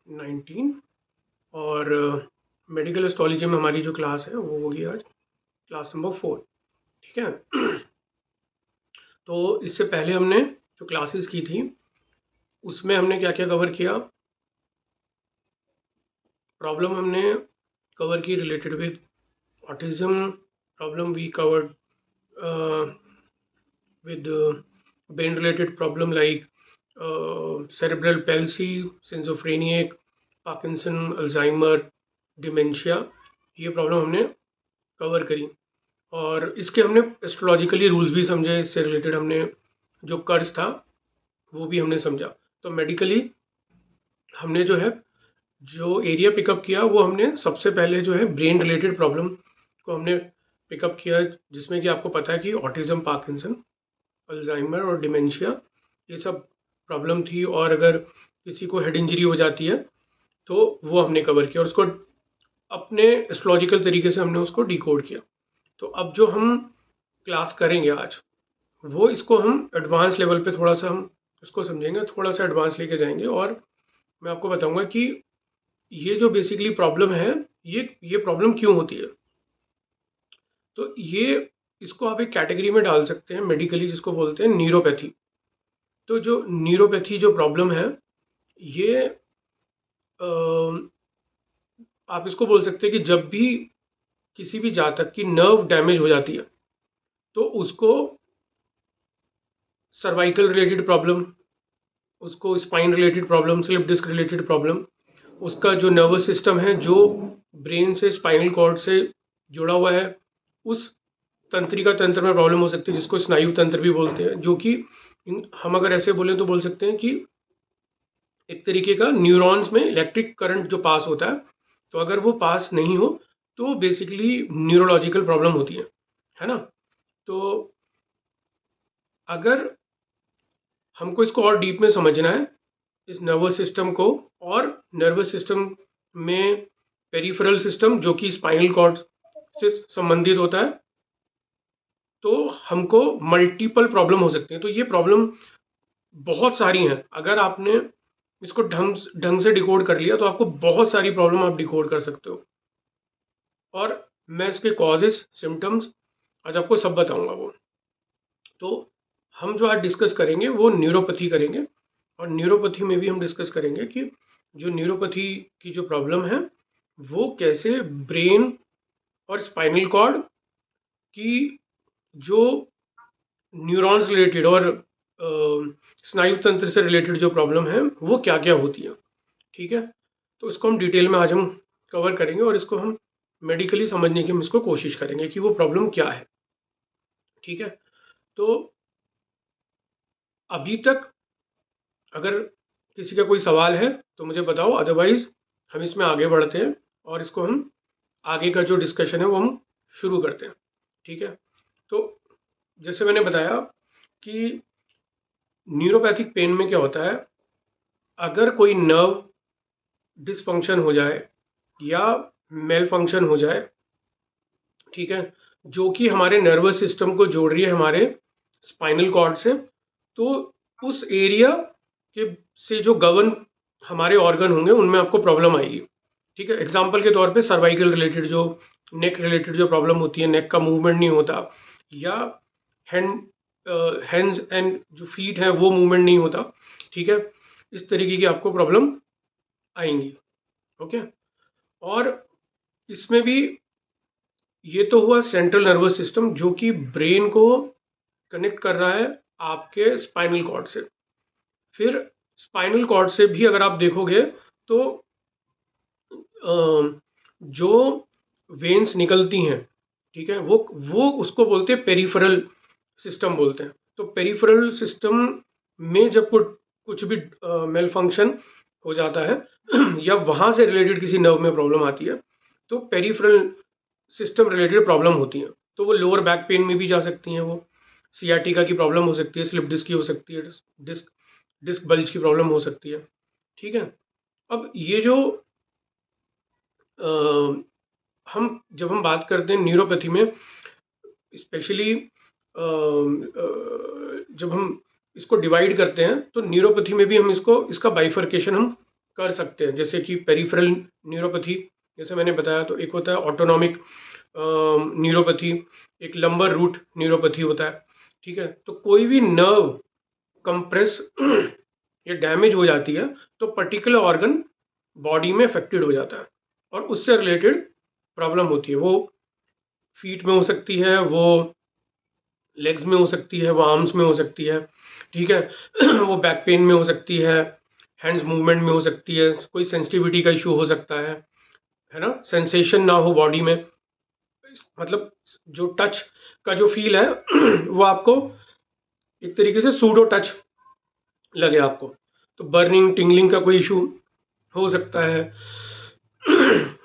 19 और medical astrology में हमारी जो क्लास है वो होगी आज क्लास नंबर 4। ठीक है। तो इससे पहले हमने जो क्लासेस की थी उसमें हमने क्या क्या कवर किया। प्रॉब्लम हमने कवर की related with autism. Problem we covered with brain related problem like cerebral palsy, schizophrenia, Parkinson, Alzheimer, dementia, ये प्रॉब्लम हमने कवर करी। और इसके हमने एस्ट्रोलॉजिकली रूल्स भी समझे, इससे रिलेटेड हमने जो कर्ज था वो भी हमने समझा। तो मेडिकली हमने जो है जो एरिया पिकअप किया वो हमने सबसे पहले जो है ब्रेन रिलेटेड प्रॉब्लम को हमने पिकअप किया, जिसमें कि आपको पता है कि ऑटिज्म, पार्किंसन, अल्जाइमर और डिमेंशिया ये सब प्रॉब्लम थी। और अगर किसी को हेड इंजरी हो जाती है तो वो हमने कवर किया और उसको अपने एस्ट्रोलॉजिकल तरीके से हमने उसको डिकोड किया। तो अब जो हम क्लास करेंगे आज वो इसको हम एडवांस लेवल पे थोड़ा सा हम इसको समझेंगे, थोड़ा सा एडवांस लेके जाएंगे। और मैं आपको बताऊंगा कि ये जो बेसिकली प्रॉब्लम है ये प्रॉब्लम क्यों होती है। तो ये इसको आप एक कैटेगरी में डाल सकते हैं मेडिकली, जिसको बोलते हैं न्यूरोपैथी। तो जो न्यूरोपैथी जो प्रॉब्लम है ये आप इसको बोल सकते हैं कि जब भी किसी भी जातक की नर्व डैमेज हो जाती है तो उसको सर्वाइकल रिलेटेड प्रॉब्लम, उसको spine related problem, slip disc related problem, उसका जो नर्वस सिस्टम है जो ब्रेन से स्पाइनल कॉर्ड से जुड़ा हुआ है उस तंत्रिका तंत्र में प्रॉब्लम हो सकती है, जिसको स्नायु तंत्र भी बोलते हैं। जो कि हम अगर ऐसे बोलें तो बोल सकते हैं कि एक तरीके का न्यूरॉन्स में इलेक्ट्रिक करंट जो पास होता है, तो अगर वो पास नहीं हो तो बेसिकली न्यूरोलॉजिकल प्रॉब्लम होती है ना। तो अगर हमको इसको और डीप में समझना है इस नर्वस सिस्टम को, और नर्वस सिस्टम में पेरिफेरल सिस्टम जो कि स्पाइनल कॉर्ड से संबंधित होता है, तो हमको मल्टीपल प्रॉब्लम हो सकती हैं। तो ये प्रॉब्लम बहुत सारी हैं। अगर आपने इसको ढंग से डिकोड कर लिया तो आपको बहुत सारी प्रॉब्लम आप डिकोड कर सकते हो। और मैं इसके कॉजेस, सिम्टम्स आज आपको सब बताऊंगा वो। तो हम जो आज डिस्कस करेंगे वो न्यूरोपैथी करेंगे, और न्यूरोपैथी में भी हम डिस्कस करेंगे कि जो न्यूरोपैथी की जो प्रॉब्लम है वो कैसे ब्रेन और स्पाइनल कॉर्ड की जो न्यूरॉन्स रिलेटेड और स्नायु तंत्र से रिलेटेड जो प्रॉब्लम है वो क्या क्या होती है। ठीक है। तो इसको हम डिटेल में आज हम कवर करेंगे और इसको हम मेडिकली समझने की हम इसको कोशिश करेंगे कि वो प्रॉब्लम क्या है। ठीक है। तो अभी तक अगर किसी का कोई सवाल है तो मुझे बताओ, अदरवाइज हम इसमें आगे बढ़ते हैं और इसको हम आगे का जो डिस्कशन है वो हम शुरू करते हैं। ठीक है। तो जैसे मैंने बताया कि न्यूरोपैथिक पेन में क्या होता है, अगर कोई नर्व डिसफंक्शन हो जाए या मेल फंक्शन हो जाए, ठीक है, जो कि हमारे नर्वस सिस्टम को जोड़ रही है हमारे स्पाइनल कॉर्ड से, तो उस एरिया के से जो गवर्न हमारे ऑर्गन होंगे उनमें आपको प्रॉब्लम आएगी। ठीक है। एग्जाम्पल के तौर पे सर्वाइकल रिलेटेड जो नेक रिलेटेड जो प्रॉब्लम होती है, नेक का मूवमेंट नहीं होता, या हैंड हैंड्स एंड जो फीट है वो मूवमेंट नहीं होता। ठीक है। इस तरीके की आपको प्रॉब्लम आएंगी। ओके। और इसमें भी ये तो हुआ सेंट्रल नर्वस सिस्टम जो कि ब्रेन को कनेक्ट कर रहा है आपके स्पाइनल कॉर्ड से। फिर स्पाइनल कॉर्ड से भी अगर आप देखोगे तो जो वेन्स निकलती हैं, ठीक है, वो उसको बोलते हैं पेरिफेरल सिस्टम बोलते हैं। तो पेरिफेरल सिस्टम में जब कुछ भी मेल फंक्शन हो जाता है या वहाँ से रिलेटेड किसी नर्व में प्रॉब्लम आती है तो पेरिफेरल सिस्टम रिलेटेड प्रॉब्लम होती हैं। तो वो लोअर बैक पेन में भी जा सकती हैं, वो सियाटिका की प्रॉब्लम हो सकती है, स्लिप डिस्क की हो सकती है, डिस्क डिस्क बल्ज की प्रॉब्लम हो सकती है। ठीक है। अब ये जो हम जब हम बात करते हैं न्यूरोपैथी में, स्पेशली जब हम इसको डिवाइड करते हैं तो न्यूरोपैथी में भी हम इसका बाइफर्केशन हम कर सकते हैं, जैसे कि पेरिफेरल न्यूरोपैथी, जैसे मैंने बताया, तो एक होता है ऑटोनॉमिक न्यूरोपैथी, एक लंबर रूट न्यूरोपैथी होता है। ठीक है, तो कोई भी नर्व कंप्रेस या डैमेज हो जाती है तो पर्टिकुलर ऑर्गन बॉडी में अफेक्टेड हो जाता है और उससे रिलेटेड प्रॉब्लम होती है। वो फीट में हो सकती है, वो लेग्स में हो सकती है, वो आर्म्स में हो सकती है। ठीक है वो बैक पेन में हो सकती है, हैंड्स मूवमेंट में हो सकती है, कोई सेंसिटिविटी का इशू हो सकता है ना, सेंसेशन ना हो बॉडी में, मतलब जो टच का जो फील है वो आपको एक तरीके से सूडो टच लगे आपको, तो बर्निंग टिंगलिंग का कोई इशू हो सकता है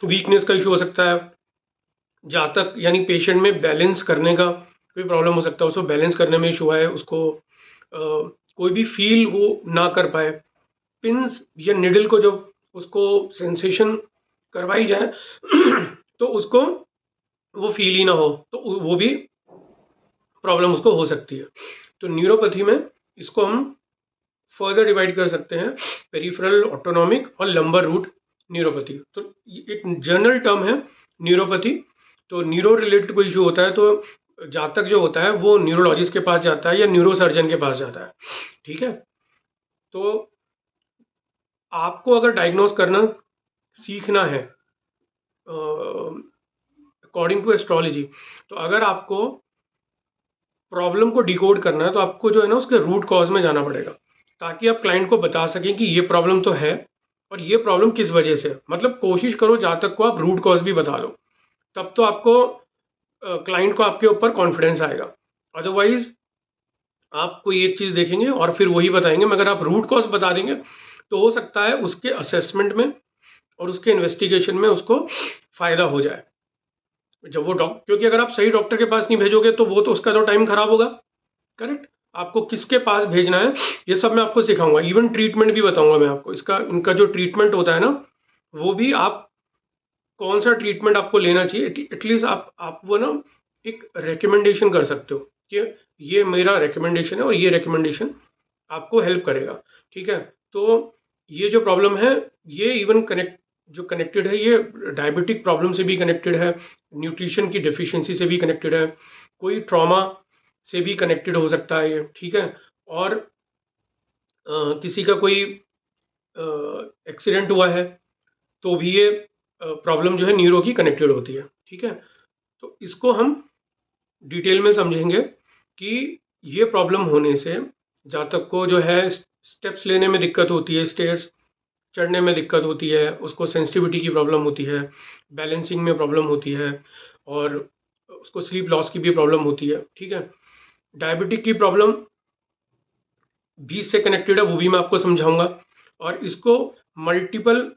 वीकनेस का इशू हो सकता है, जातक यानी पेशेंट में बैलेंस करने का कोई प्रॉब्लम हो सकता है, उसको बैलेंस करने में इशू है, उसको कोई भी फील वो ना कर पाए, पिंस या निडल को जब उसको सेंसेशन करवाई जाए तो उसको वो फील ही ना हो, तो वो भी प्रॉब्लम उसको हो सकती है। तो न्यूरोपैथी में इसको हम फर्दर डिवाइड कर सकते हैं, पेरिफेरल, ऑटोनॉमिक और लंबर रूट न्यूरोपैथी। तो एक जनरल टर्म है न्यूरोपैथी। तो न्यूरो रिलेटेड कोई इशू होता है तो जातक जो होता है वो न्यूरोलॉजिस्ट के पास जाता है या न्यूरो सर्जन के पास जाता है। ठीक है, तो आपको अगर डायग्नोज करना सीखना है अकॉर्डिंग टू एस्ट्रोलॉजी, तो अगर आपको प्रॉब्लम को डिकोड करना है तो आपको जो है ना उसके रूट कॉज में जाना पड़ेगा, ताकि आप क्लाइंट को बता सकें कि ये प्रॉब्लम तो है और ये प्रॉब्लम किस वजह से है। मतलब कोशिश करो जहाँ तक को आप रूट कॉज भी बता लो, तब तो आपको क्लाइंट को आपके ऊपर कॉन्फिडेंस आएगा। अदरवाइज आप कोई एक चीज़ देखेंगे और फिर वही बताएंगे, मगर आप रूट कॉज बता देंगे तो हो सकता है उसके असेसमेंट में और उसके इन्वेस्टिगेशन में उसको फ़ायदा हो जाए। जब वो डॉक्टर, क्योंकि अगर आप सही डॉक्टर के पास नहीं भेजोगे तो वो तो उसका तो टाइम खराब होगा। करेक्ट, आपको किसके पास भेजना है ये सब मैं आपको सिखाऊंगा, इवन ट्रीटमेंट भी बताऊंगा मैं आपको। इसका इनका जो ट्रीटमेंट होता है ना, वो भी आप कौन सा ट्रीटमेंट आपको लेना चाहिए, एटलीस्ट आप वो ना एक रिकमेंडेशन कर सकते हो कि ये मेरा रिकमेंडेशन है और ये रिकमेंडेशन आपको हेल्प करेगा। ठीक है, तो ये जो प्रॉब्लम है ये इवन कनेक्टेड है, ये डायबिटिक प्रॉब्लम से भी कनेक्टेड है, न्यूट्रिशन की डिफिशिएंसी से भी कनेक्टेड है, कोई ट्रॉमा से भी कनेक्टेड हो सकता है ये। ठीक है, और किसी का कोई एक्सीडेंट हुआ है तो भी ये प्रॉब्लम जो है न्यूरो की कनेक्टेड होती है। ठीक है, तो इसको हम डिटेल में समझेंगे कि ये प्रॉब्लम होने से जातक को जो है स्टेप्स लेने में दिक्कत होती है, स्टेयर्स चढ़ने में दिक्कत होती है, उसको सेंसिटिविटी की प्रॉब्लम होती है, बैलेंसिंग में प्रॉब्लम होती है, और उसको स्लीप लॉस की भी प्रॉब्लम होती है। ठीक है, डायबिटिक की प्रॉब्लम भी से कनेक्टेड है, वो भी मैं आपको समझाऊंगा। और इसको मल्टीपल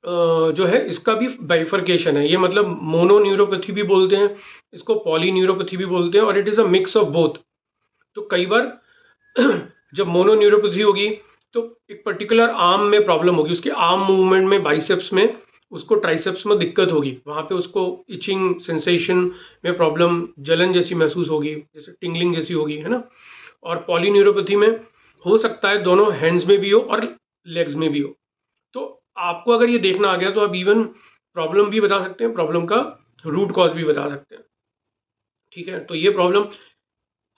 जो है इसका भी बाइफर्केशन है, ये मतलब मोनो न्यूरोपैथी भी बोलते हैं इसको, पॉली न्यूरोपैथी भी बोलते हैं, और it is a mix of both. तो कई बार जब मोनो न्यूरोपैथी होगी तो एक पर्टिकुलर आर्म में प्रॉब्लम होगी, उसके आर्म मूवमेंट में, बाइसेप्स में, उसको ट्राइसेप्स में दिक्कत होगी, वहाँ पे उसको इचिंग सेंसेशन में प्रॉब्लम, जलन जैसी महसूस होगी, जैसे टिंगलिंग जैसी होगी, है ना। और पॉली न्यूरोपैथी में हो सकता है दोनों हैंड्स में भी हो और लेग्स में भी हो। तो आपको अगर ये देखना आ गया तो आप इवन प्रॉब्लम भी बता सकते हैं, प्रॉब्लम का रूट कॉज भी बता सकते हैं। ठीक है, तो ये प्रॉब्लम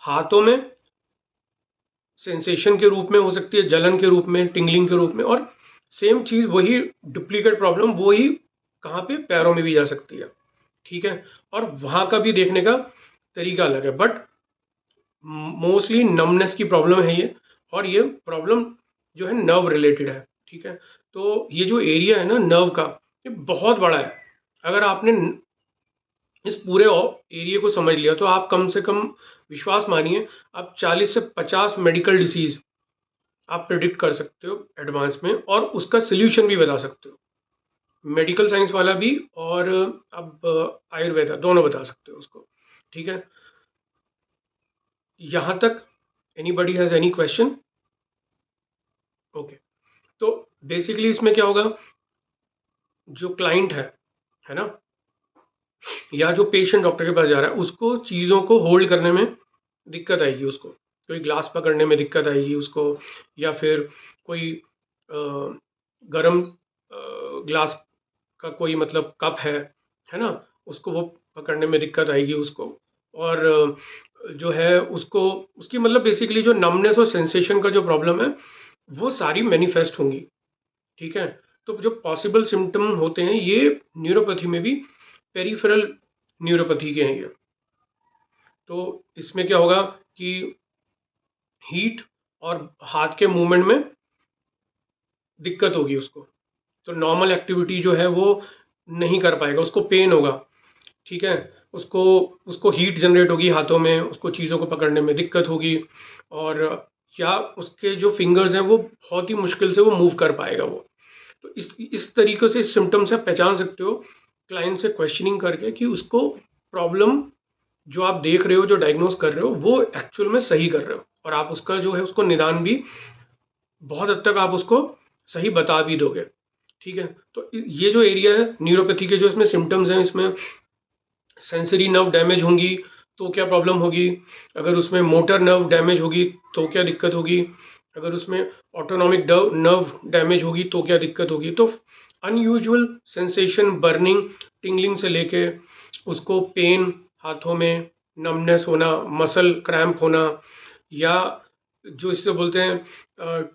हाथों में सेंसेशन के रूप में हो सकती है, जलन के रूप में, टिंगलिंग के रूप में, और सेम चीज़ वही डुप्लीकेट प्रॉब्लम वही कहाँ पे, पैरों में भी जा सकती है। ठीक है, और वहाँ का भी देखने का तरीका अलग है, बट मोस्टली नमनेस की प्रॉब्लम है ये, और ये प्रॉब्लम जो है नर्व रिलेटेड है। ठीक है, तो ये जो एरिया है ना नर्व का, ये बहुत बड़ा है। अगर आपने इस पूरे एरिया को समझ लिया तो आप कम से कम, विश्वास मानिए, आप 40 से 50 मेडिकल डिसीज आप प्रिडिक्ट कर सकते हो एडवांस में, और उसका सोल्यूशन भी बता सकते हो, मेडिकल साइंस वाला भी और अब आयुर्वेदा दोनों बता सकते हो उसको। ठीक है, यहाँ तक anybody has any question? Okay, तो बेसिकली इसमें क्या होगा, जो क्लाइंट है ना, या जो पेशेंट डॉक्टर के पास जा रहा है, उसको चीज़ों को होल्ड करने में दिक्कत आएगी, उसको कोई ग्लास पकड़ने में दिक्कत आएगी उसको, या फिर कोई गरम ग्लास का कोई मतलब कप है ना, उसको वो पकड़ने में दिक्कत आएगी उसको। और जो है उसको, उसकी मतलब बेसिकली जो नमनेस और सेंसेशन का जो प्रॉब्लम है वो सारी मैनिफेस्ट होंगी। ठीक है, तो जो पॉसिबल सिम्टम होते हैं ये न्यूरोपैथी में भी पेरिफेरल न्यूरोपैथी के हैं ये। तो इसमें क्या होगा कि हीट और हाथ के मूवमेंट में दिक्कत होगी उसको, तो नॉर्मल एक्टिविटी जो है वो नहीं कर पाएगा, उसको पेन होगा। ठीक है, उसको उसको हीट जनरेट होगी हाथों में, उसको चीज़ों को पकड़ने में दिक्कत होगी, और या उसके जो फिंगर्स हैं वो बहुत ही मुश्किल से वो मूव कर पाएगा वो। तो इस तरीके से इस सिम्टम से आप पहचान सकते हो क्लाइंट से क्वेश्चनिंग करके कि उसको प्रॉब्लम जो आप देख रहे हो, जो डायग्नोस कर रहे हो, वो एक्चुअल में सही कर रहे हो, और आप उसका जो है उसको निदान भी बहुत हद तक आप उसको सही बता भी दोगे। ठीक है, तो ये जो एरिया है न्यूरोपैथी के, जो इसमें सिम्टम्स हैं, इसमें सेंसरी नर्व डैमेज होंगी तो क्या प्रॉब्लम होगी, अगर उसमें मोटर नर्व डैमेज होगी तो क्या दिक्कत होगी, अगर उसमें ऑटोनॉमिक नर्व डैमेज होगी तो क्या दिक्कत होगी। तो अनयूजुअल सेंसेशन, बर्निंग, टिंगलिंग से लेके उसको पेन, हाथों में नमनेस होना, मसल क्रैम्प होना, या जो इससे बोलते हैं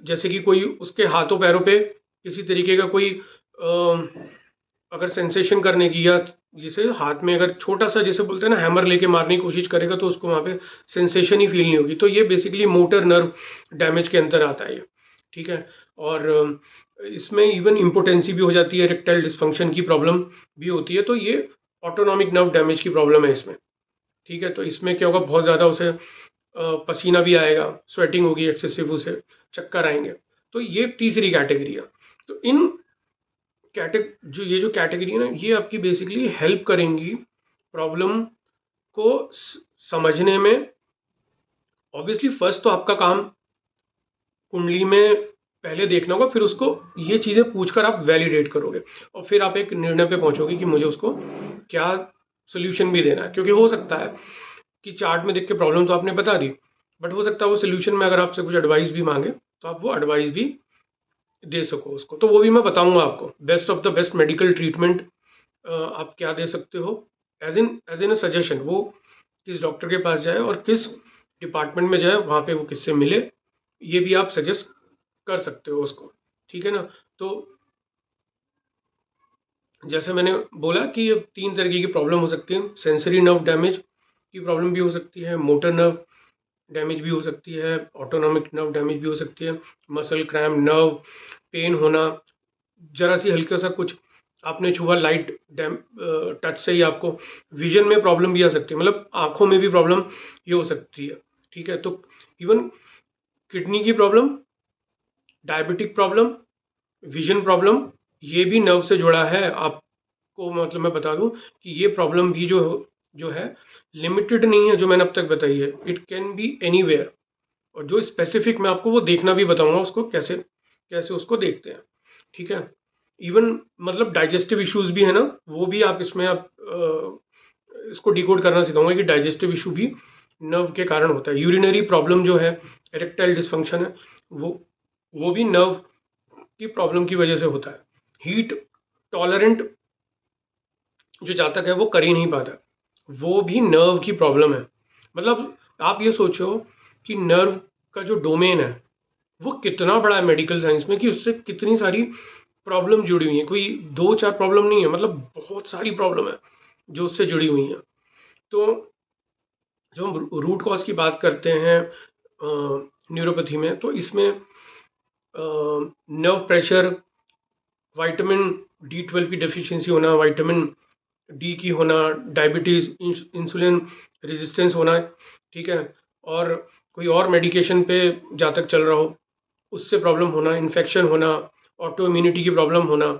जैसे कि कोई उसके हाथों पैरों पे किसी तरीके का कोई अगर सेंसेशन करने की, या जिसे हाथ में अगर छोटा सा, जैसे बोलते हैं ना, हैमर लेके मारने की कोशिश करेगा तो उसको वहाँ पे सेंसेशन ही फील नहीं होगी, तो ये बेसिकली मोटर नर्व डैमेज के अंदर आता है ये। ठीक है, और इसमें इवन इम्पोटेंसी भी हो जाती है, इरेक्टाइल डिस्फंक्शन की प्रॉब्लम भी होती है, तो ये ऑटोनॉमिक नर्व डैमेज की प्रॉब्लम है इसमें। ठीक है, तो इसमें क्या होगा, बहुत ज़्यादा उसे पसीना भी आएगा, स्वेटिंग होगी एक्सेसिव, उसे चक्कर आएंगे। तो ये तीसरी कैटेगरी है। तो इन जो कैटेगरी है ना, ये आपकी बेसिकली हेल्प करेंगी प्रॉब्लम को समझने में। ऑब्वियसली फर्स्ट तो आपका काम कुंडली में पहले देखना होगा, फिर उसको ये चीज़ें पूछकर आप वैलिडेट करोगे, और फिर आप एक निर्णय पे पहुंचोगे कि मुझे उसको क्या सोल्यूशन भी देना है। क्योंकि हो सकता है कि चार्ट में देख के प्रॉब्लम तो आपने बता दी, बट हो सकता है वो सोल्यूशन में अगर आपसे कुछ एडवाइस भी मांगे तो आप वो एडवाइस भी दे सको उसको, तो वो भी मैं बताऊंगा आपको। Best of the best medical treatment आप क्या दे सकते हो, एज इन अ सजेशन, वो किस डॉक्टर के पास जाए और किस डिपार्टमेंट में जाए, वहाँ पे वो किससे मिले, ये भी आप सजेस्ट कर सकते हो उसको। ठीक है ना, तो जैसे मैंने बोला कि ये 3 तरीके की प्रॉब्लम हो सकती है। सेंसरी नर्व डैमेज की प्रॉब्लम भी हो सकती है, मोटर नर्व डैमेज भी हो सकती है, ऑटोनॉमिक नर्व डैमेज भी हो सकती है, मसल क्रैम्प, नर्व पेन होना, जरा सी हल्का सा कुछ आपने छुआ लाइट डैम टच से ही आपको विजन में प्रॉब्लम भी आ सकती है, मतलब आंखों में भी प्रॉब्लम ये हो सकती है। ठीक है, तो इवन किडनी की problem, diabetic problem, vision problem, ये भी नर्व से जुड़ा है। आपको मतलब मैं बता दूं कि ये प्रॉब्लम भी जो जो है लिमिटेड नहीं है, जो मैंने अब तक बताई है, इट कैन बी एनीवेयर। और जो स्पेसिफिक मैं आपको वो देखना भी बताऊंगा, उसको कैसे कैसे उसको देखते हैं। ठीक है, इवन मतलब डाइजेस्टिव इश्यूज भी है ना, वो भी आप इसमें आप इसको डिकोड करना सिखाऊंगा कि डाइजेस्टिव इशू भी नर्व के कारण होता है। यूरिनरी प्रॉब्लम जो है, इरेक्टाइल डिस्फंक्शन है, वो भी नर्व की प्रॉब्लम की वजह से होता है। हीट टॉलरेंट जो जातक है वो कर ही नहीं पाता, वो भी नर्व की प्रॉब्लम है। मतलब आप ये सोचो कि नर्व का जो डोमेन है वो कितना बड़ा है मेडिकल साइंस में, कि उससे कितनी सारी प्रॉब्लम जुड़ी हुई है, कोई 2-4 प्रॉब्लम नहीं है, मतलब बहुत सारी प्रॉब्लम है जो उससे जुड़ी हुई हैं। तो जब हम रूट कॉज की बात करते हैं न्यूरोपैथी में, तो इसमें नर्व प्रेशर, विटामिन D12 की डेफिशिएंसी होना, विटामिन डी की होना, डायबिटीज़, इंसुलिन रेजिस्टेंस होना। ठीक है, और कोई और मेडिकेशन पे जहाँ तक चल रहा हो उससे प्रॉब्लम होना, इन्फेक्शन होना, ऑटो इम्यूनिटी की प्रॉब्लम होना।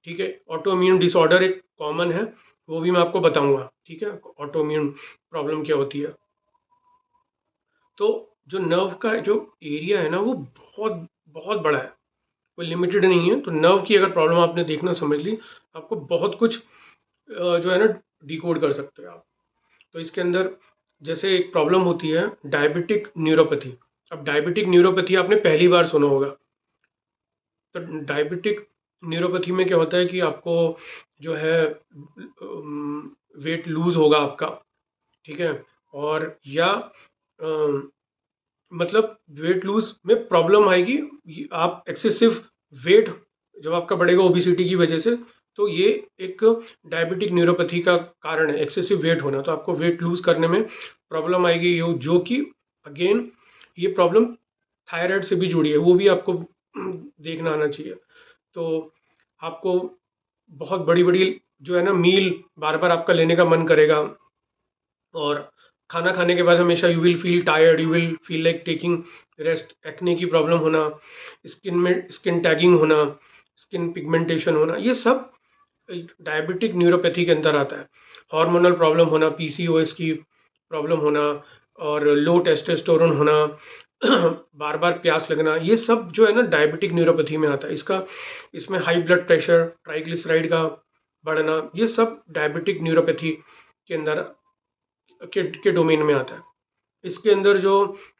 ठीक है, ऑटो इम्यून डिसऑर्डर एक कॉमन है, वो भी मैं आपको बताऊंगा। ठीक है, ऑटो इम्यून प्रॉब्लम क्या होती है। तो जो नर्व का जो एरिया है ना वो बहुत बहुत बड़ा है, कोई लिमिटेड नहीं है। तो नर्व की अगर प्रॉब्लम आपने देखना समझ ली, आपको बहुत कुछ जो है ना डिकोड कर सकते हो आप। तो इसके अंदर जैसे एक प्रॉब्लम होती है डायबिटिक न्यूरोपैथी। अब डायबिटिक न्यूरोपैथी आपने पहली बार सुना होगा, तो डायबिटिक न्यूरोपैथी में क्या होता है कि आपको जो है वेट लूज होगा आपका, ठीक है, और या मतलब वेट लूज में प्रॉब्लम आएगी, आप एक्सेसिव वेट जब आपका बढ़ेगा ओबिसिटी की वजह से, तो ये एक डायबिटिक न्यूरोपैथी का कारण है, एक्सेसिव वेट होना। तो आपको वेट लूज करने में प्रॉब्लम आएगी, जो कि अगेन ये प्रॉब्लम थायराइड से भी जुड़ी है, वो भी आपको देखना आना चाहिए। तो आपको बहुत बड़ी बड़ी जो है ना मील बार बार आपका लेने का मन करेगा, और खाना खाने के बाद हमेशा you will feel tired, you will feel like taking rest, acne की प्रॉब्लम होना, स्किन में स्किन टैगिंग होना, स्किन पिगमेंटेशन होना, ये सब डायबिटिक न्यूरोपैथी के अंदर आता है। हार्मोनल प्रॉब्लम होना, पीसीओएस की प्रॉब्लम होना, और लो टेस्टोस्टेरोन होना, बार बार प्यास लगना, ये सब जो है ना डायबिटिक न्यूरोपैथी में आता है। इसमें हाई ब्लड प्रेशर, ट्राइग्लिसराइड का बढ़ना, ये सब डायबिटिक न्यूरोपैथी के अंदर के डोमेन में आता है। इसके अंदर जो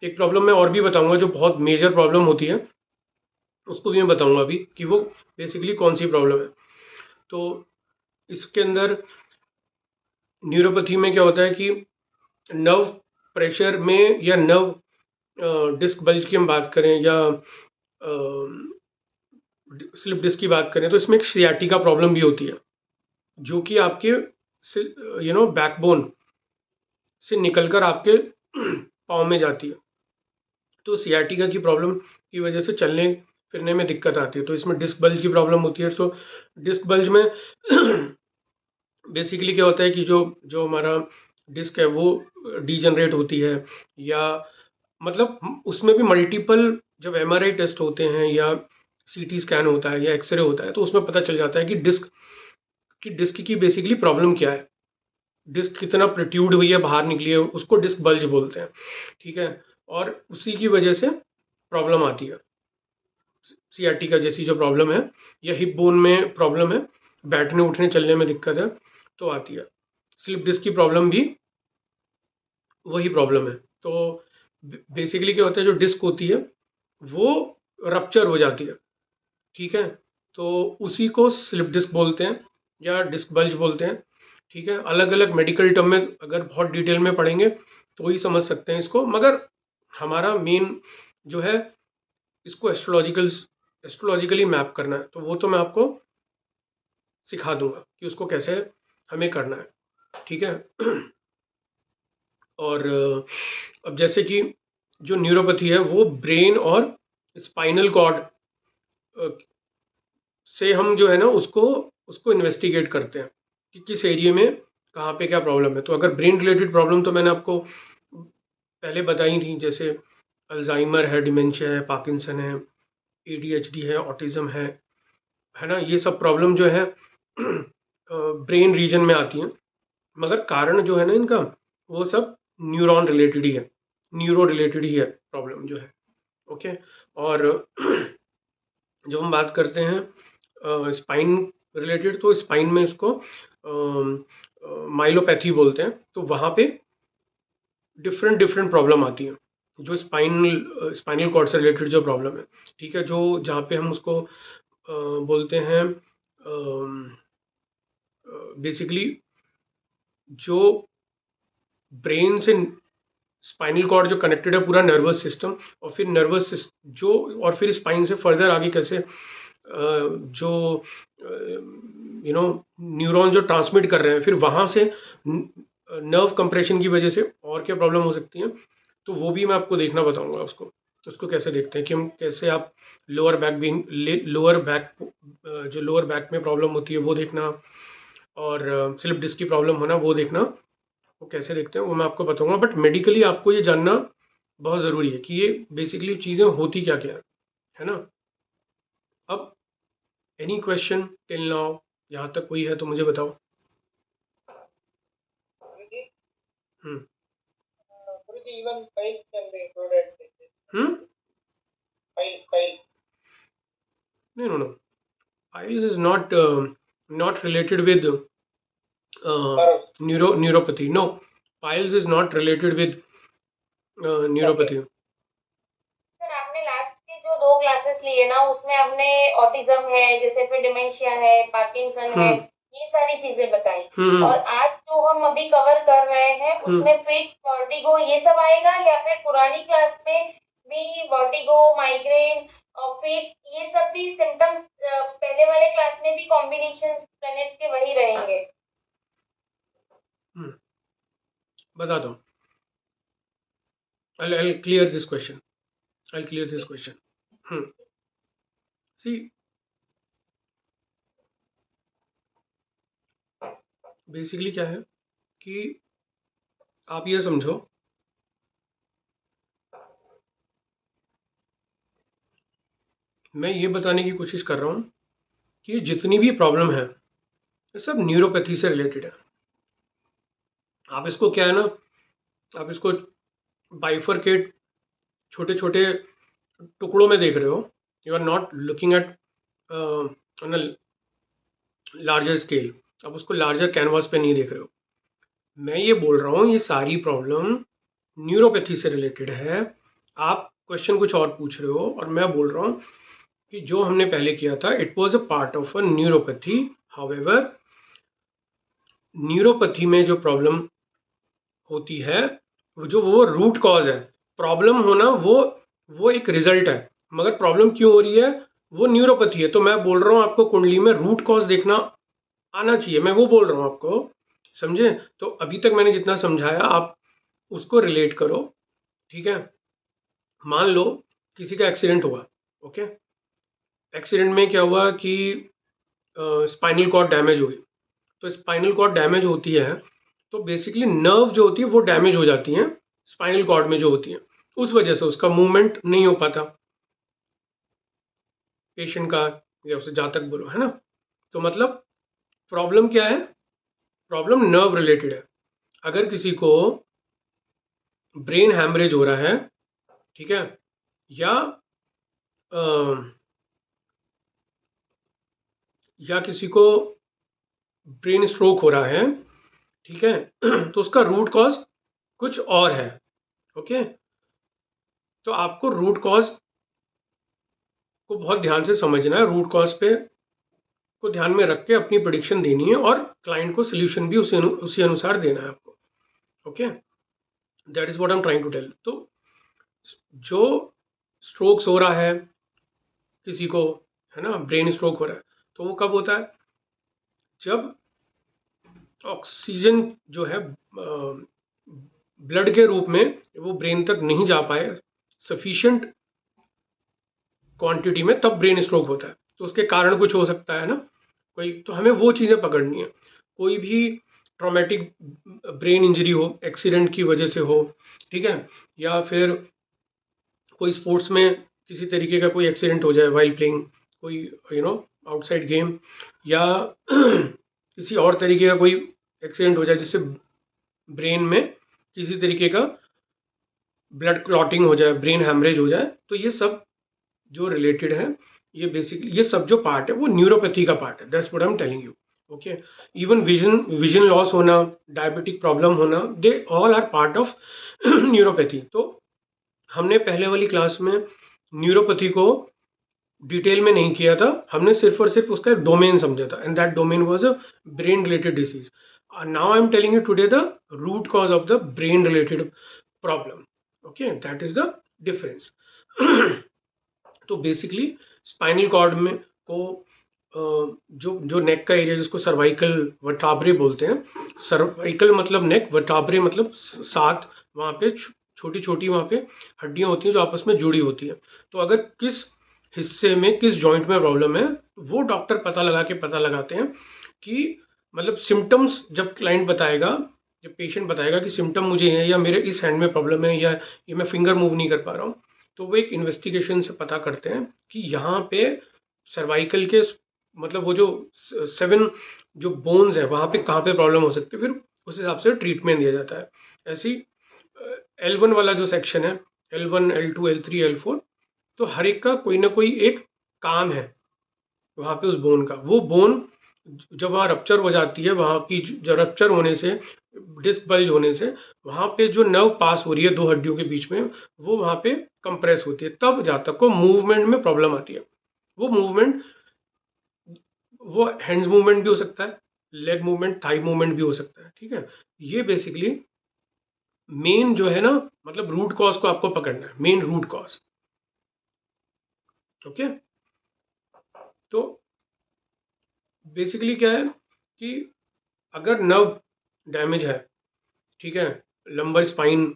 एक प्रॉब्लम मैं और भी बताऊंगा जो बहुत मेजर प्रॉब्लम होती है, उसको भी मैं बताऊंगा अभी कि वो बेसिकली कौन सी प्रॉब्लम है। तो इसके अंदर न्यूरोपैथी में क्या होता है कि नर्व प्रेशर में या नर्व डिस्क बल्ज की हम बात करें या स्लिप डिस्क की बात करें, तो इसमें एक सियाटिका प्रॉब्लम भी होती है, जो कि आपके बैकबोन से निकलकर आपके पाँव में जाती है। तो सियाटिका की प्रॉब्लम की वजह से चलने फिरने में दिक्कत आती है। तो इसमें डिस्क बल्ज की प्रॉब्लम होती है। तो डिस्क बल्ज में बेसिकली क्या होता है कि जो जो हमारा डिस्क है वो डीजनरेट होती है, या मतलब उसमें भी मल्टीपल, जब एमआरआई टेस्ट होते हैं या सीटी स्कैन होता है या एक्सरे होता है, तो उसमें पता चल जाता है कि डिस्क की बेसिकली प्रॉब्लम क्या है, डिस्क कितना प्रोट्रूड हुई है, बाहर निकली है, उसको डिस्क बल्ज बोलते हैं, ठीक है। और उसी की वजह से प्रॉब्लम आती है, सियाटिका जैसी जो प्रॉब्लम है, या हिप बोन में प्रॉब्लम है, बैठने उठने चलने में दिक्कत है, तो आती है। स्लिप डिस्क की प्रॉब्लम भी वही प्रॉब्लम है। तो बेसिकली क्या होता है, जो डिस्क होती है वो रप्चर हो जाती है, ठीक है, तो उसी को स्लिप डिस्क बोलते हैं या डिस्क बल्ज बोलते हैं, ठीक है। अलग अलग मेडिकल टर्म में अगर बहुत डिटेल में पढ़ेंगे तो ही समझ सकते हैं इसको, मगर हमारा मेन जो है इसको एस्ट्रोलॉजिकली मैप करना है, तो वो तो मैं आपको सिखा दूंगा कि उसको कैसे हमें करना है, ठीक है। और अब जैसे कि जो न्यूरोपैथी है वो ब्रेन और स्पाइनल कॉर्ड से हम जो है ना उसको उसको इन्वेस्टिगेट करते हैं कि किस एरिया में कहाँ पे क्या प्रॉब्लम है। तो अगर ब्रेन रिलेटेड प्रॉब्लम तो मैंने आपको पहले बताई थी, जैसे अल्जाइमर है, डिमेंशिया है, पार्किंसन है, एडीएचडी है, ऑटिज्म है ना, ये सब प्रॉब्लम जो है ब्रेन रीजन में आती हैं, मगर कारण जो है ना इनका वो सब न्यूरॉन रिलेटेड ही है, न्यूरो रिलेटेड ही है प्रॉब्लम जो है, ओके। और जब हम बात करते हैं स्पाइन रिलेटेड, तो स्पाइन में इसको माइलोपैथी बोलते हैं। तो वहाँ पे डिफरेंट डिफरेंट प्रॉब्लम आती हैं जो स्पाइनल कॉर्ड से रिलेटेड जो प्रॉब्लम है, ठीक है, जो जहाँ पे हम उसको बोलते हैं बेसिकली जो ब्रेन से स्पाइनल कॉर्ड जो कनेक्टेड है पूरा नर्वस सिस्टम, और फिर जो और फिर स्पाइन से फर्दर आगे कैसे जो न्यूरॉन जो ट्रांसमिट कर रहे हैं, फिर वहाँ से नर्व कंप्रेशन की वजह से और क्या प्रॉब्लम हो सकती है, तो वो भी मैं आपको देखना बताऊंगा। उसको कैसे देखते हैं कि हम कैसे आप लोअर बैक जो लोअर बैक में प्रॉब्लम होती है वो देखना, और स्लिप डिस्क की प्रॉब्लम होना वो देखना, वो कैसे देखते हैं वो मैं आपको बताऊंगा। बट मेडिकली आपको ये जानना बहुत ज़रूरी है कि ये बेसिकली चीज़ें होती क्या क्या है ना। अब एनी क्वेश्चन टिल नाउ, यहाँ तक कोई है तो मुझे बताओ। Guruji, hmm Guruji, even files can be included in this. Hmm Files. no, piles is not related with Burrows. neuropathy. No, piles is not related with neuropathy. Sir आपने last के जो 2 क्लासेस लिए चाहिए ना, उसमें हमने ऑटिज्म है, जैसे फिर डिमेंशिया है, पार्किंसन है, ये सारी चीजें बताई। और आज जो हम अभी कवर कर रहे हैं उसमें फिट्स, वर्टिगो ये सब आएगा, या फिर पुरानी क्लास में भी वर्टिगो, माइग्रेन और फिट्स ये सब भी सिम्टम्स पहले वाले क्लास में भी कॉम्बिनेशन प्लैनेट्स के वही रहेंगे? बता दो। I'll clear this question. I'll clear this question. See, basically क्या है कि आप ये समझो, मैं ये बताने की कोशिश कर रहा हूँ कि जितनी भी प्रॉब्लम है ये सब न्यूरोपैथी से रिलेटेड है। आप इसको क्या है ना, आप इसको बाइफरकेट, छोटे छोटे टुकड़ों में देख रहे हो। You are not looking at on a larger scale. आप उसको लार्जर कैनवास पे नहीं देख रहे हो। मैं ये बोल रहा हूँ ये सारी प्रॉब्लम न्यूरोपैथी से रिलेटेड है। आप क्वेश्चन कुछ और पूछ रहे हो और मैं बोल रहा हूँ कि जो हमने पहले किया था it was a part of a neuropathy. However, neuropathy में जो प्रॉब्लम होती है, वो रूट कॉज है। प्रॉब्लम होना वो एक रिजल्ट है, मगर प्रॉब्लम क्यों हो रही है वो न्यूरोपैथी है। तो मैं बोल रहा हूँ आपको कुंडली में रूट कॉज देखना आना चाहिए, मैं वो बोल रहा हूँ आपको, समझे? तो अभी तक मैंने जितना समझाया आप उसको रिलेट करो, ठीक है? मान लो किसी का एक्सीडेंट हुआ, ओके? एक्सीडेंट में क्या हुआ कि स्पाइनल कॉर्ड डैमेज हुई। तो स्पाइनल कॉर्ड डैमेज होती है तो बेसिकली नर्व जो होती है वो डैमेज हो जाती हैं स्पाइनल कॉर्ड में जो होती है, उस वजह से उसका मूवमेंट नहीं हो पाता पेशेंट का, या उसे जातक बोलो, है ना? तो मतलब प्रॉब्लम क्या है? प्रॉब्लम नर्व रिलेटेड है। अगर किसी को ब्रेन हैमरेज हो रहा है, ठीक है, या किसी को ब्रेन स्ट्रोक हो रहा है, ठीक है, तो उसका रूट कॉज कुछ और है, ओके? तो आपको रूट कॉज को बहुत ध्यान से समझना है। रूट कॉज पे को ध्यान में रख के अपनी प्रेडिक्शन देनी है और क्लाइंट को सोल्यूशन भी उसी अनुसार देना है आपको, okay? That is what I am trying to tell. तो जो स्ट्रोक्स हो रहा है किसी को, है ना, ब्रेन स्ट्रोक हो रहा है, तो वो कब होता है? जब ऑक्सीजन जो है ब्लड के रूप में वो ब्रेन तक नहीं जा पाए सफिशिएंट क्वांटिटी में, तब ब्रेन स्ट्रोक होता है। तो उसके कारण कुछ हो सकता है ना कोई, तो हमें वो चीज़ें पकड़नी है। कोई भी ट्रॉमेटिक ब्रेन इंजरी हो, एक्सीडेंट की वजह से हो, ठीक है, या फिर कोई स्पोर्ट्स में किसी तरीके का कोई एक्सीडेंट हो जाए वाइल प्लेइंग कोई आउटसाइड गेम, या किसी और तरीके का कोई एक्सीडेंट हो जाए जिससे ब्रेन में किसी तरीके का ब्लड क्लॉटिंग हो जाए, ब्रेन हैमरेज हो जाए, तो ये सब जो रिलेटेड है, ये बेसिकली ये सब जो पार्ट है वो न्यूरोपैथी का पार्ट है। That's what I am telling you, okay? Even vision loss होना, डायबिटिक प्रॉब्लम होना, they all are part of neuropathy. तो हमने पहले वाली क्लास में न्यूरोपैथी को डिटेल में नहीं किया था, हमने सिर्फ और सिर्फ उसका डोमेन समझा था, and that domain was a brain related disease. Now I am telling you today the root cause of the brain related problem, okay? That is the difference. तो बेसिकली स्पाइनल कॉर्ड में को जो नेक का area जिसको cervical वर्टाब्रे बोलते हैं, cervical मतलब नेक, वर्टाब्रे मतलब सात, वहाँ पे छोटी छोटी वहाँ पे हड्डियाँ होती हैं जो आपस में जुड़ी होती हैं। तो अगर किस हिस्से में किस जॉइंट में प्रॉब्लम है वो डॉक्टर पता लगाते हैं कि मतलब सिम्टम्स जब क्लाइंट बताएगा, जब पेशेंट बताएगा कि सिम्टम मुझे है या मेरे इस हैंड में प्रॉब्लम है या ये मैं फिंगर मूव नहीं कर पा रहा हूँ, तो वो एक इन्वेस्टिगेशन से पता करते हैं कि यहाँ पे सर्वाइकल के मतलब वो जो 7 जो बोन्स है वहाँ पे कहाँ पे प्रॉब्लम हो सकती है, फिर उस हिसाब से ट्रीटमेंट दिया जाता है। ऐसी L1 वाला जो सेक्शन है, L1, L2, L3, L4, तो हर एक का कोई ना कोई एक काम है वहाँ पे उस बोन का। वो बोन जब वहाँ रप्चर हो जाती है, वहाँ की जो रप्चर होने से, डिस्क बल्ज होने से, वहाँ पे जो नर्व पास हो रही है दो हड्डियों के बीच में, वो वहाँ पे कंप्रेस होती है, तब जातक को मूवमेंट में प्रॉब्लम आती है। वो मूवमेंट, वो हैंड्स मूवमेंट भी हो सकता है, लेग मूवमेंट, थाई मूवमेंट भी हो सकता है, ठीक है। ये बेसिकली मेन जो है ना, मतलब रूट कॉज को आपको पकड़ना है, मेन रूट कॉज। ओके, तो बेसिकली क्या है कि अगर नर्व डैमेज है, ठीक है, लंबर स्पाइन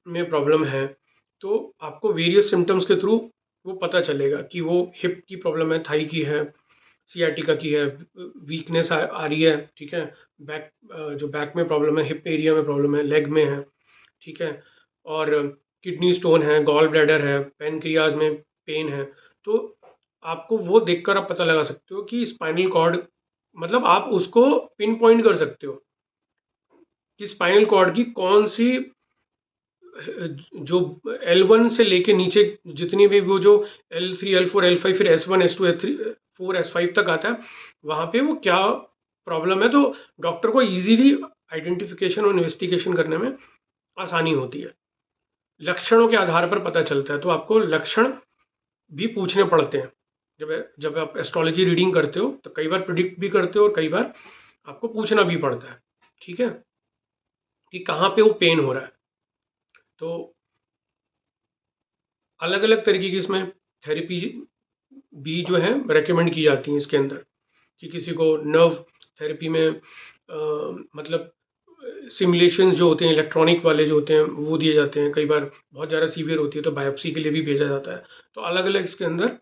में प्रॉब्लम है, तो आपको वेरियस सिम्टम्स के थ्रू वो पता चलेगा कि वो हिप की प्रॉब्लम है, थाई की है, सियाटिका की है, वीकनेस आ रही है, ठीक है, बैक, जो बैक में प्रॉब्लम है, हिप एरिया में प्रॉब्लम है, लेग में है, ठीक है, और किडनी स्टोन है, गॉल ब्लैडर है, पेनक्रियाज में पेन है। तो आपको वो देखकर आप पता लगा सकते हो कि स्पाइनल कॉर्ड, मतलब आप उसको पिन पॉइंट कर सकते हो कि स्पाइनल कॉर्ड की कौन सी, जो L1 से लेके नीचे जितनी भी वो जो L3, L4, L5, फिर S1, S2, S3, 4, S5 तक आता है, वहाँ पे वो क्या प्रॉब्लम है, तो डॉक्टर को इजीली आइडेंटिफिकेशन और इन्वेस्टिगेशन करने में आसानी होती है। लक्षणों के आधार पर पता चलता है, तो आपको लक्षण भी पूछने पड़ते हैं। जब आप एस्ट्रोलॉजी रीडिंग करते हो तो कई बार प्रिडिक्ट भी करते हो और कई बार आपको पूछना भी पड़ता है, ठीक है, कि कहाँ पे वो पेन हो रहा है। तो अलग अलग तरीके की इसमें थेरेपी भी जो है रेकमेंड की जाती हैं इसके अंदर, कि किसी को नर्व थेरेपी में मतलब सिमुलेशन जो होते हैं, इलेक्ट्रॉनिक वाले जो होते हैं, वो दिए जाते हैं। कई बार बहुत ज़्यादा सीवियर होती है तो बायोप्सी के लिए भी भेजा जाता है। तो अलग अलग इसके अंदर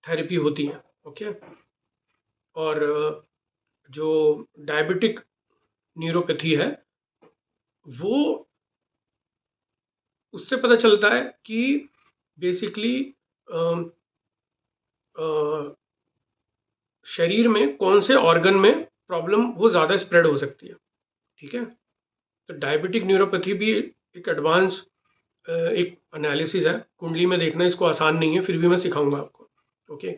थेरेपी होती है। ओके, और जो डायबिटिक न्यूरोपैथी है, वो उससे पता चलता है कि बेसिकली शरीर में कौन से ऑर्गन में प्रॉब्लम वो ज़्यादा स्प्रेड हो सकती है, ठीक है। तो डायबिटिक न्यूरोपैथी भी एक एडवांस एक एनालिसिस है, कुंडली में देखना इसको आसान नहीं है, फिर भी मैं सिखाऊंगा आपको। ओके।